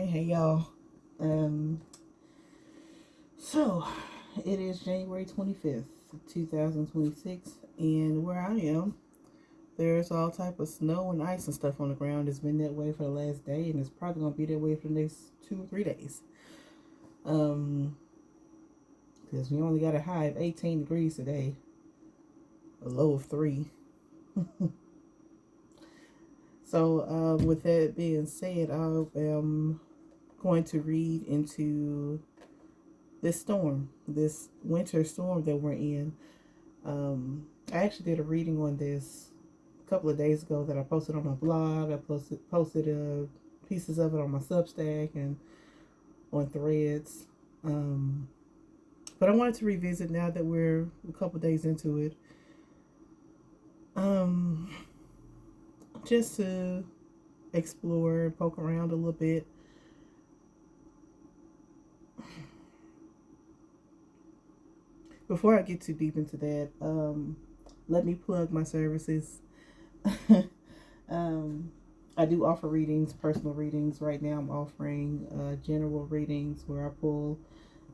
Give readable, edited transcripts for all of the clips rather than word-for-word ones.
Hey y'all. Um so it is January 25th, 2026, and where I am, there's all type of snow and ice and stuff on the ground. It's been that way for the last day, and it's probably gonna be that way for the next 2 or 3 days. Um because we only got a high of 18 degrees today, a low of 3. So with that being said, I am going to read into this storm, this winter storm that we're in. I actually did a reading on this a couple of days ago that I posted on my blog. I posted pieces of it on my Substack and on Threads. But I wanted to revisit now that we're a couple of days into it. Just to explore, poke around a little bit. Before I get too deep into that, let me plug my services. I do offer readings, personal readings. Right now, I'm offering general readings where I pull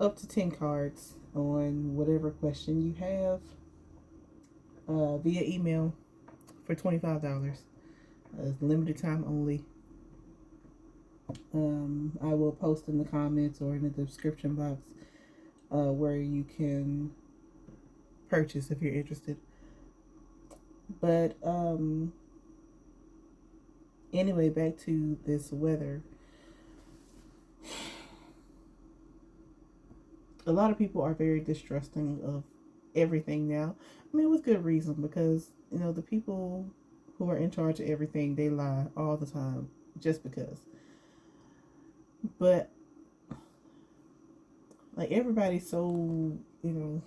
up to 10 cards on whatever question you have via email for $25. It's limited time only. I will post in the comments or in the description box where you can purchase if you're interested. But anyway, back to this weather. A lot of people are very distrusting of everything now. I mean, with good reason, because the people who are in charge of everything, they lie all the time just because. But like, everybody's so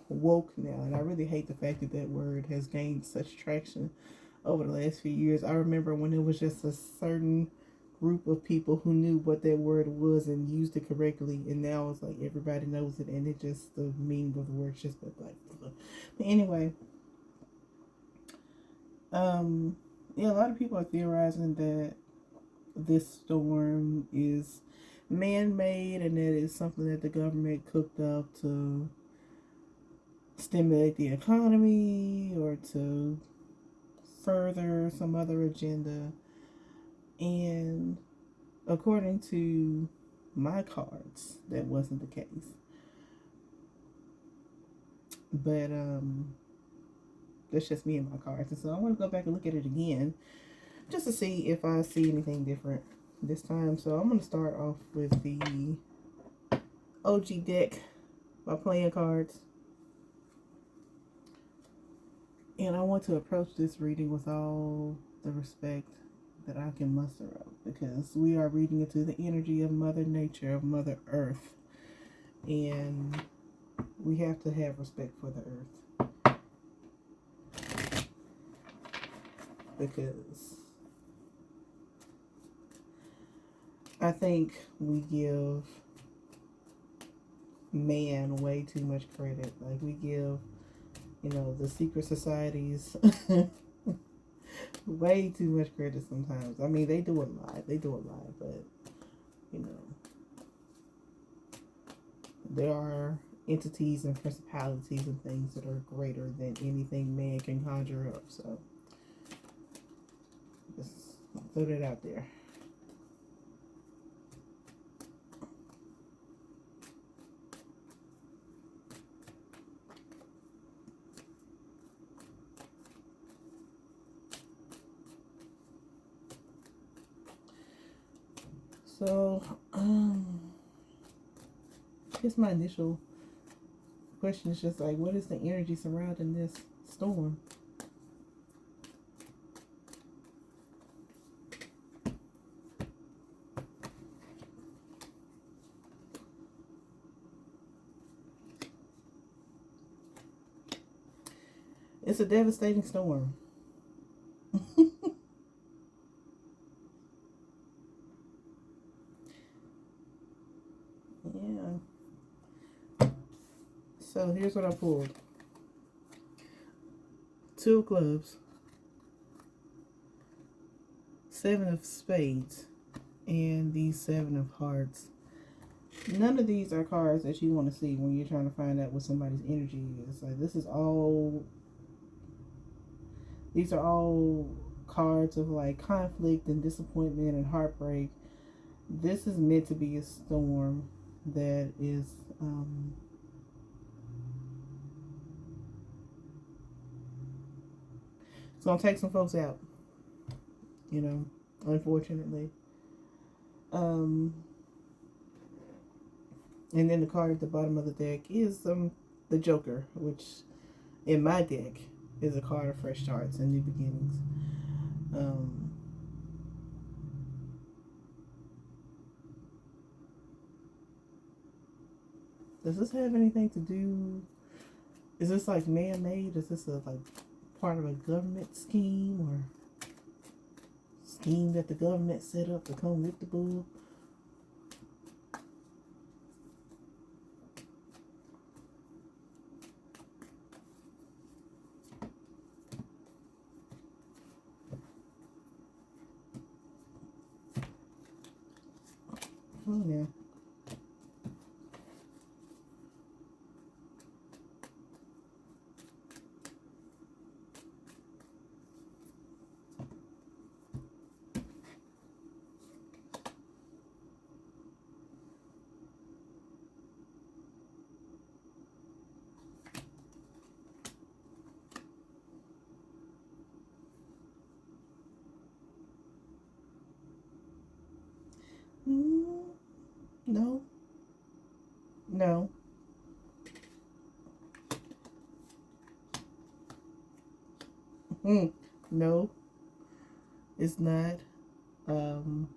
woke now, and I really hate the fact that that word has gained such traction over the last few years. I remember when it was just a certain group of people who knew what that word was and used it correctly, and now it's like everybody knows it, and it just, the meaning of the word just like but anyway, yeah, a lot of people are theorizing that this storm is man-made and that it's something that the government cooked up to stimulate the economy or to further some other agenda. And according to my cards, that wasn't the case. But that's just me and my cards. And so I want to go back and look at it again just to see if I see anything different this time. So I'm going to start off with the OG deck by playing cards. And I want to approach this reading with all the respect that I can muster up, because we are reading into the energy of Mother Nature, of Mother Earth. And we have to have respect for the earth. Because I think we give man way too much credit. Like, we give, the secret societies way too much credit sometimes. I mean, they do it live, but, there are entities and principalities and things that are greater than anything man can conjure up. So, just throw that out there. So, I guess my initial question is just like, what is the energy surrounding this storm? It's a devastating storm. Yeah. So here's what I pulled. 2 of clubs, 7 of spades, and the Seven of Hearts. None of these are cards that you want to see when you're trying to find out what somebody's energy is. Like these are all cards of like conflict and disappointment and heartbreak. This is meant to be a storm that is it's gonna take some folks out, you know, unfortunately. Um, and then the card at the bottom of the deck is the Joker, which in my deck is a card of fresh starts and new beginnings. Um, does this have anything to do? Is this like man-made? Is this a like part of a government scheme or scheme that the government set up to come with the bull? Oh yeah. Mm, no. No. Mm, no. It's not. Um,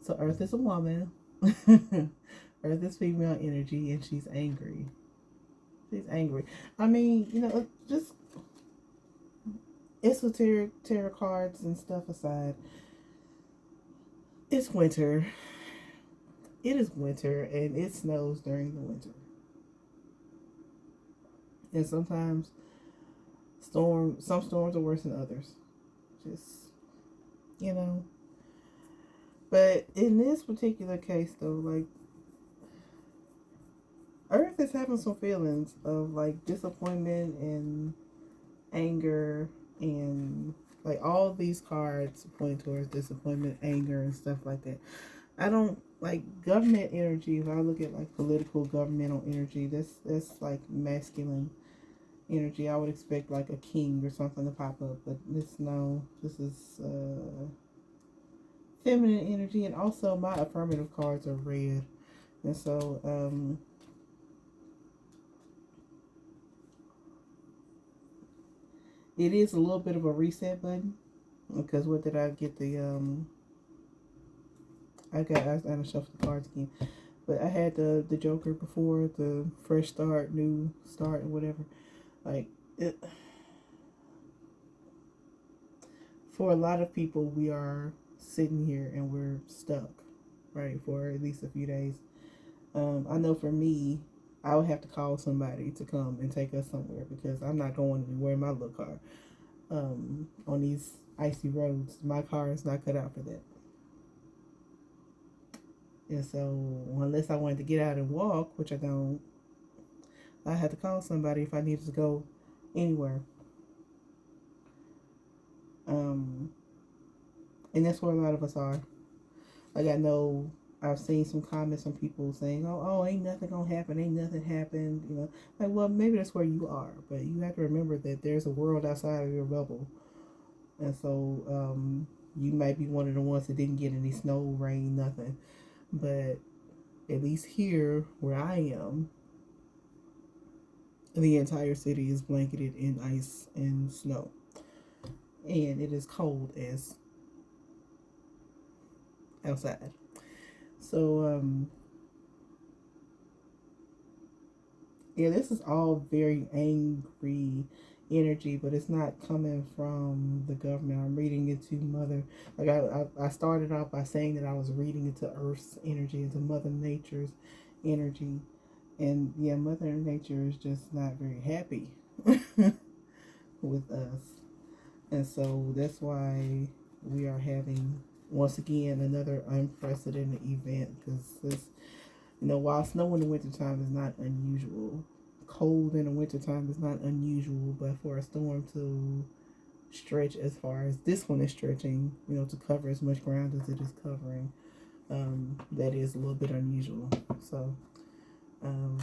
so Earth is a woman. Earth is female energy, and she's angry. She's angry. I mean, just esoteric tarot cards and stuff aside, it's winter. It is winter, and it snows during the winter. And sometimes some storms are worse than others. Just, you know. But in this particular case, though, like, Earth is having some feelings of like disappointment and anger and like all these cards point towards disappointment, anger, and stuff like that. I don't like government energy. If I look at like political governmental energy, that's like masculine energy. I would expect like a king or something to pop up, but this is feminine energy, and also my affirmative cards are red, and so it is a little bit of a reset button because what did I get I gotta shuffle the cards again. But I had the Joker before, the fresh start, new start, and whatever. Like it, for a lot of people, we are sitting here and we're stuck, right, for at least a few days. I know for me, I would have to call somebody to come and take us somewhere because I'm not going anywhere in my little car. On these icy roads, my car is not cut out for that. And so, unless I wanted to get out and walk, which I don't, I had to call somebody if I needed to go anywhere. Um, and that's where a lot of us are. Like I know I've seen some comments from people saying, "Oh, ain't nothing gonna happen. Ain't nothing happened." Like, well, maybe that's where you are, but you have to remember that there's a world outside of your bubble, and so you might be one of the ones that didn't get any snow, rain, nothing. But at least here, where I am, the entire city is blanketed in ice and snow, and it is cold as outside. So, yeah, this is all very angry energy, but it's not coming from the government. I'm reading into Mother. Like I started off by saying that I was reading into Earth's energy, into Mother Nature's energy, and yeah, Mother Nature is just not very happy with us. And so that's why we are having, once again, another unprecedented event. Because this, while snow in the wintertime is not unusual, cold in the wintertime is not unusual, but for a storm to stretch as far as this one is stretching, to cover as much ground as it is covering, that is a little bit unusual. So, um,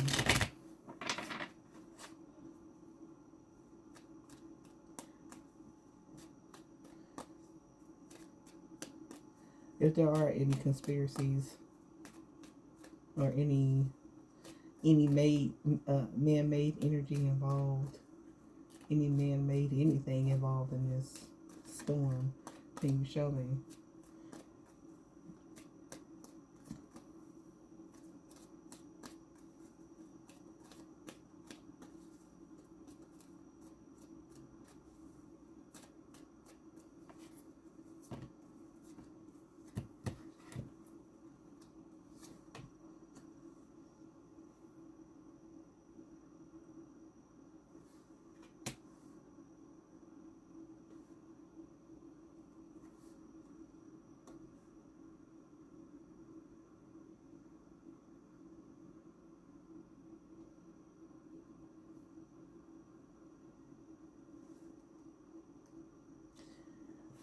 if there are any conspiracies or any man-made energy involved, any man-made anything involved in this storm, can you show me?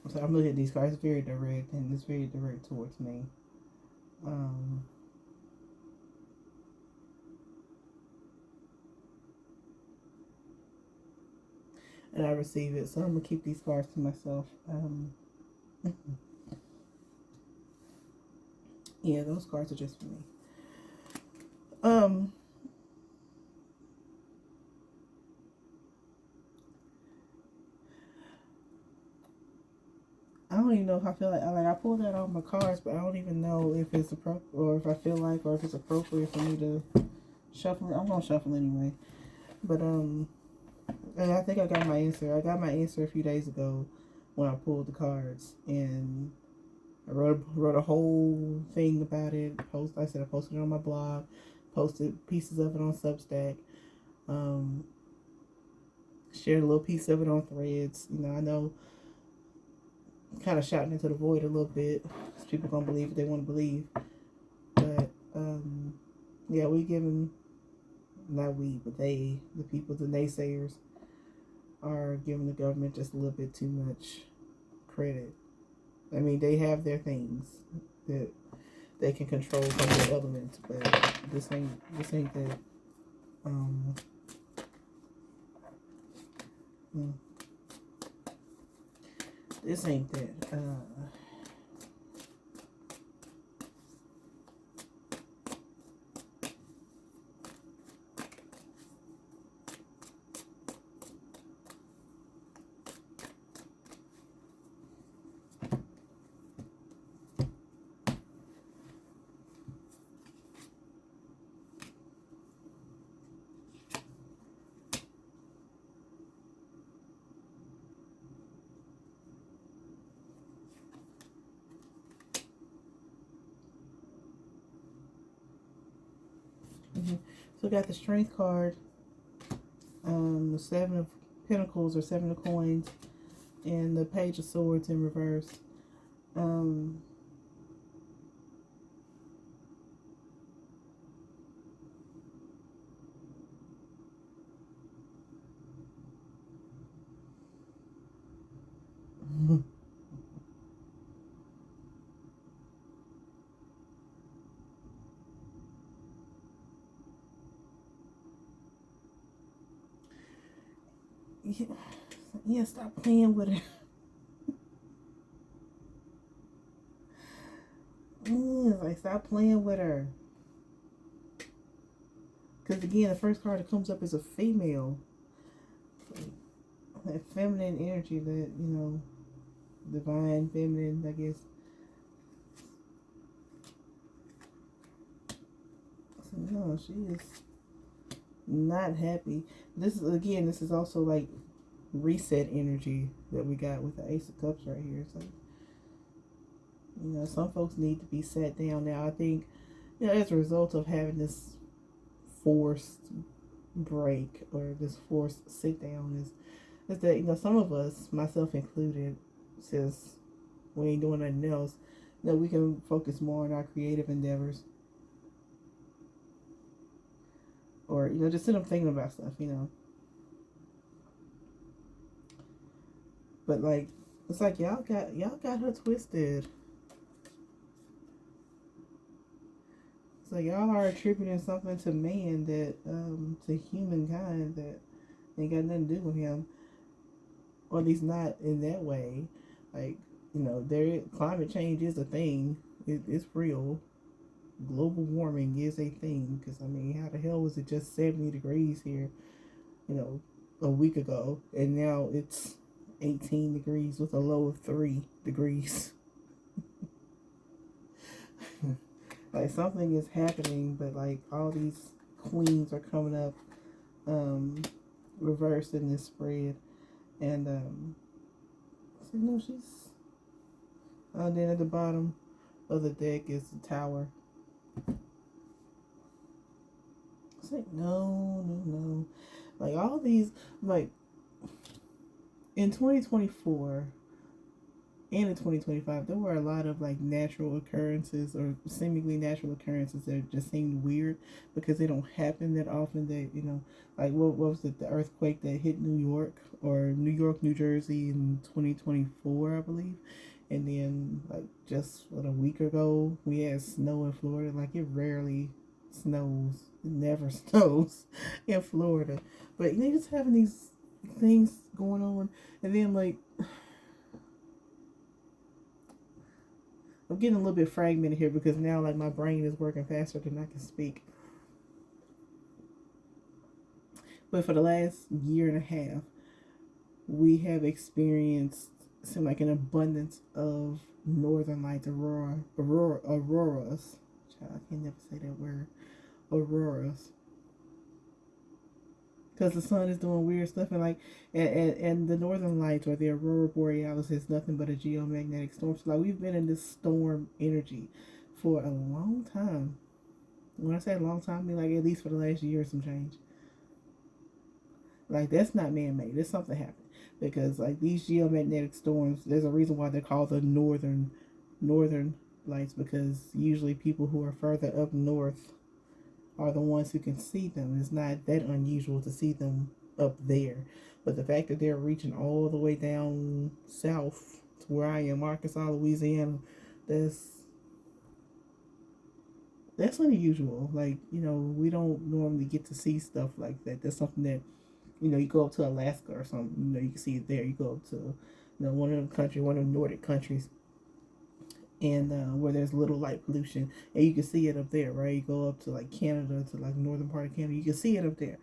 So I'm looking at these cards, very direct, and it's very direct towards me. Um, and I receive it, so I'm gonna keep these cards to myself. Yeah, those cards are just for me. Um, I don't even know if I feel like I pulled out all my cards, but I don't even know if it's appropriate or if I feel like or if it's appropriate for me to shuffle it. I'm gonna shuffle anyway. But and I think I got my answer. I got my answer a few days ago when I pulled the cards, and I wrote a whole thing about it. I said I posted it on my blog, posted pieces of it on Substack, shared a little piece of it on Threads. I know, kind of shouting into the void a little bit, because people gonna believe what they want to believe. But yeah, we giving, not we, but they, the people, the naysayers, are giving the government just a little bit too much credit. I mean, they have their things that they can control from the elements, but this ain't that. Um, this ain't that. So we got the Strength card, the Seven of Pentacles or Seven of Coins, and the Page of Swords in reverse. Yeah, stop playing with her. Like, stop playing with her. Because again, the first card that comes up is a female. That feminine energy, that, divine feminine, I guess. So, no, she is not happy. This is also like reset energy that we got with the Ace of Cups right here. So, some folks need to be sat down now. I think, as a result of having this forced break or this forced sit down, is is that, some of us, myself included, since we ain't doing nothing else, we can focus more on our creative endeavors, or just sit up thinking about stuff. But like, it's like y'all got her twisted. It's like y'all are attributing something to man that to humankind that ain't got nothing to do with him, or at least not in that way. Like, there climate change is a thing. It's real. Global warming is a thing. Because I mean, how the hell was it just 70 degrees here? A week ago, and now it's 18 degrees with a low of 3 degrees. Like, something is happening, but like all these queens are coming up reversed in this spread. And so no, she's then at the bottom of the deck is the tower. It's like, no. Like, all these, like, in 2024 and in 2025, there were a lot of like natural occurrences or seemingly natural occurrences that just seemed weird because they don't happen that often. That like what was it? The earthquake that hit New York, or New Jersey in 2024, I believe. And then like just a week ago, we had snow in Florida. Like, it rarely snows. It never snows in Florida. But just having these things going on, and then like, I'm getting a little bit fragmented here because now like my brain is working faster than I can speak. But for the last year and a half, we have experienced like an abundance of northern lights, auroras. I can never say that word. Auroras. Because the sun is doing weird stuff, and like, and the northern lights, or the aurora borealis, is nothing but a geomagnetic storm. So like, we've been in this storm energy for a long time. When I say a long time, I mean like at least for the last year or some change. Like, that's not man-made. There's something happened, because like these geomagnetic storms, there's a reason why they're called the northern lights, because usually people who are further up north are the ones who can see them. It's not that unusual to see them up there. But the fact that they're reaching all the way down south to where I am, Arkansas, Louisiana, that's unusual. Like, we don't normally get to see stuff like that. That's something that, you go up to Alaska or something, you can see it there. You go up to, one of the Nordic countries, and where there's little light pollution, and you can see it up there, right? You go up to like Canada, to like northern part of Canada, you can see it up there.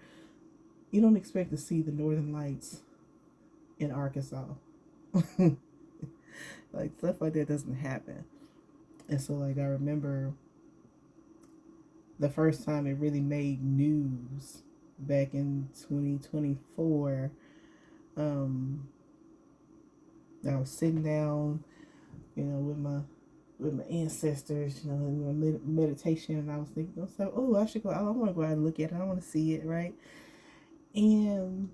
You don't expect to see the northern lights in Arkansas. Like, stuff like that doesn't happen. And so like, I remember the first time it really made news back in 2024. I was sitting down, with my ancestors, in my meditation, and I was thinking, so, oh, I should go. I want to go out and look at it. I want to see it, right? And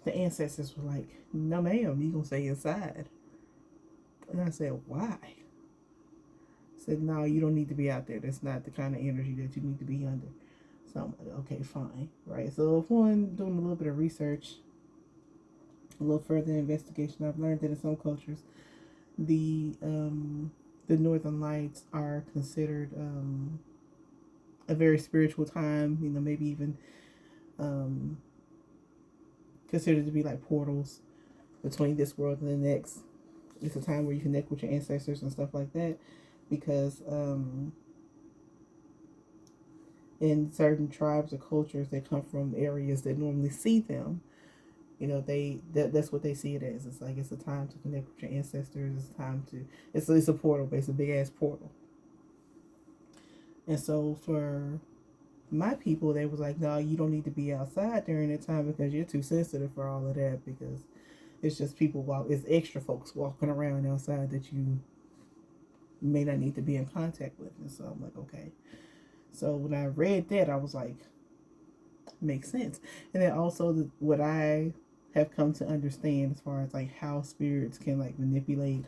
the ancestors were like, "No, ma'am, you gonna stay inside." And I said, "Why?" I said, "No, you don't need to be out there. That's not the kind of energy that you need to be under." So I'm like, "Okay, fine, right." So upon doing a little bit of research, a little further investigation, I've learned that in some cultures, the Northern Lights are considered a very spiritual time. Maybe even considered to be like portals between this world and the next. It's a time where you connect with your ancestors and stuff like that, because in certain tribes or cultures that come from areas that normally see them, that's what they see it as. It's like, it's a time to connect with your ancestors. It's a time to, it's a portal, basically, a big ass portal. And so for my people, they was like, no, you don't need to be outside during that time because you're too sensitive for all of that, because it's just it's extra folks walking around outside that you may not need to be in contact with. And so I'm like, okay. So when I read that, I was like, makes sense. And then also what I have come to understand as far as like how spirits can like manipulate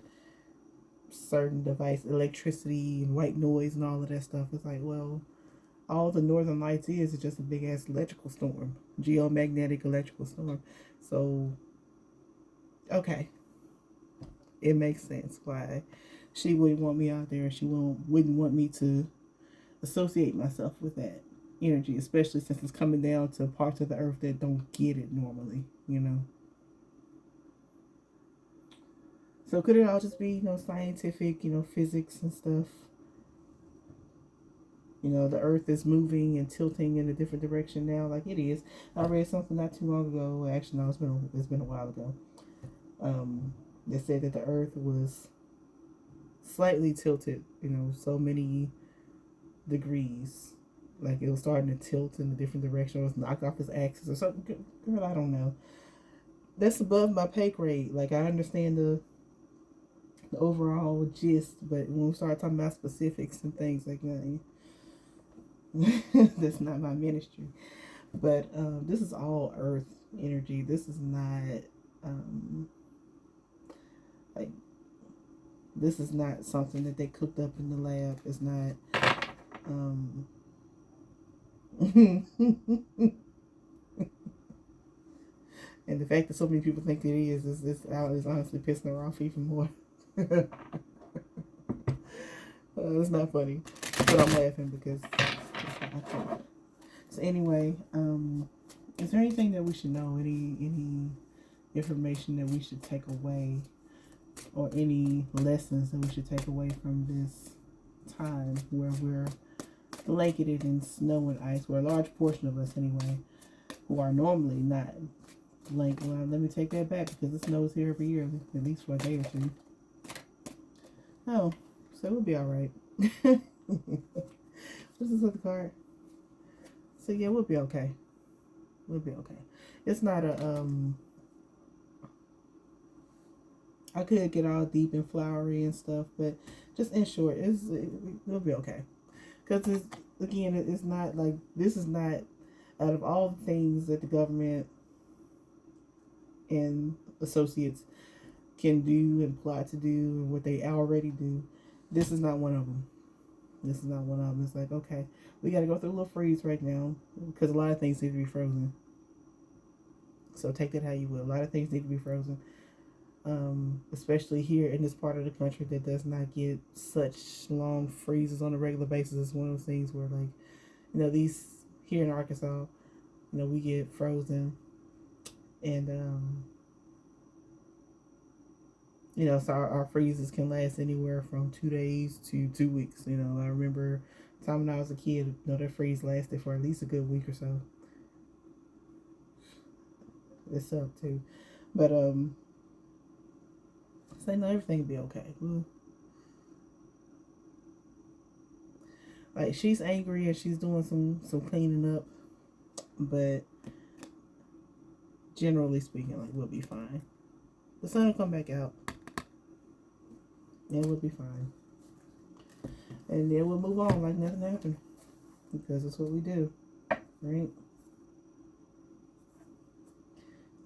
certain device, electricity and white noise and all of that stuff. It's like, well, all the northern lights is just a big ass electrical storm, geomagnetic electrical storm. So, okay, it makes sense why she wouldn't want me out there, and she wouldn't want me to associate myself with that energy, especially since it's coming down to parts of the earth that don't get it normally, you know. So could it all just be, scientific, physics and stuff? The earth is moving and tilting in a different direction now, like it is. I read something not too long ago. Actually, no, it's been a while ago. They said that the earth was slightly tilted, so many degrees. Like it was starting to tilt in a different direction. It was knocked off its axis or something. Girl, I don't know. That's above my pay grade. Like I understand the overall gist, but when we start talking about specifics and things like that, that's not my ministry. But this is all earth energy. This is not like this is not something that they cooked up in the lab. It's not and the fact that so many people think it is honestly pissing her off even more. It's not funny, but I'm laughing because it's not funny. So anyway, is there anything that we should know? Any information that we should take away, or any lessons that we should take away from this time where we're blanketed in snow and ice, where a large portion of us anyway, who are normally not blank. Well, let me take that back because it snows here every year, at least for a day or two. Oh, so we'll be all right. What's this other card? So yeah, we'll be okay. We'll be okay. It's not a I could get all deep and flowery and stuff, but just in short, we'll be okay. Because it's not like this is not out of all the things that the government and associates can do and plot to do and what they already do. This is not one of them. This is not one of them. It's like, okay, we got to go through a little freeze right now because a lot of things need to be frozen. So take that how you will. A lot of things need to be frozen. Especially here in this part of the country that does not get such long freezes on a regular basis. It's one of those things where, like, these here in Arkansas, we get frozen, and so our freezes can last anywhere from 2 days to 2 weeks. I remember time when I was a kid, that freeze lasted for at least a good week or so. It sucked too, but say no, everything will be okay. Like she's angry and she's doing some cleaning up, but generally speaking, like we'll be fine. The sun will come back out, and we'll be fine. And then we'll move on like nothing happened, because that's what we do, right?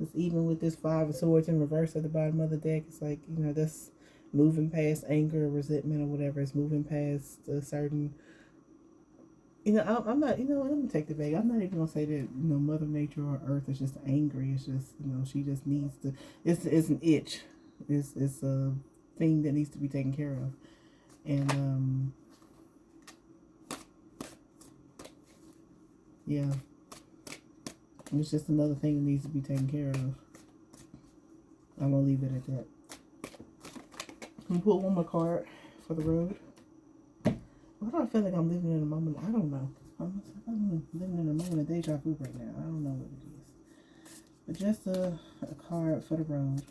It's even with this Five of Swords in reverse at the bottom of the deck. It's like, that's moving past anger or resentment or whatever. It's moving past a certain, I'm not, let me take the bag. I'm not even going to say that, Mother Nature or Earth is just angry. It's just, she just needs to, it's an itch. It's a thing that needs to be taken care of. And, yeah. It's just another thing that needs to be taken care of. I'm going to leave it at that. I'm pull one more card for the road. Why do I feel like I'm living in a moment? I don't know. I'm living in a moment of deja vu right now. I don't know what it is. But just a card for the road.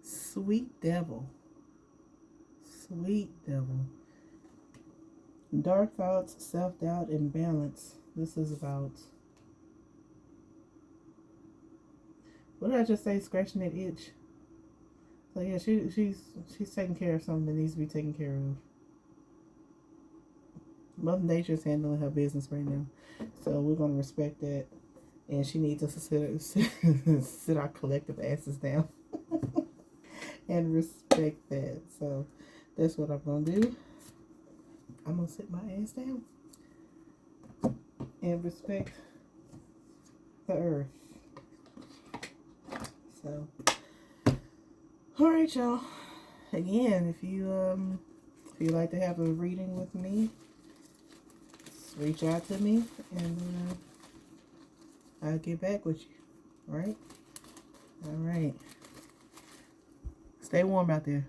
Sweet devil. Sweet devil. Dark thoughts, self-doubt, and balance. This is about, what did I just say? Scratching that itch. So yeah, she's taking care of something that needs to be taken care of. Mother Nature's handling her business right now, so we're gonna respect that. And she needs us to sit our collective asses down and respect that. So that's what I'm gonna do. I'm gonna sit my ass down and respect the earth. So, all right, y'all. Again, if you like to have a reading with me, reach out to me and I'll get back with you. All right. All right. Stay warm out there.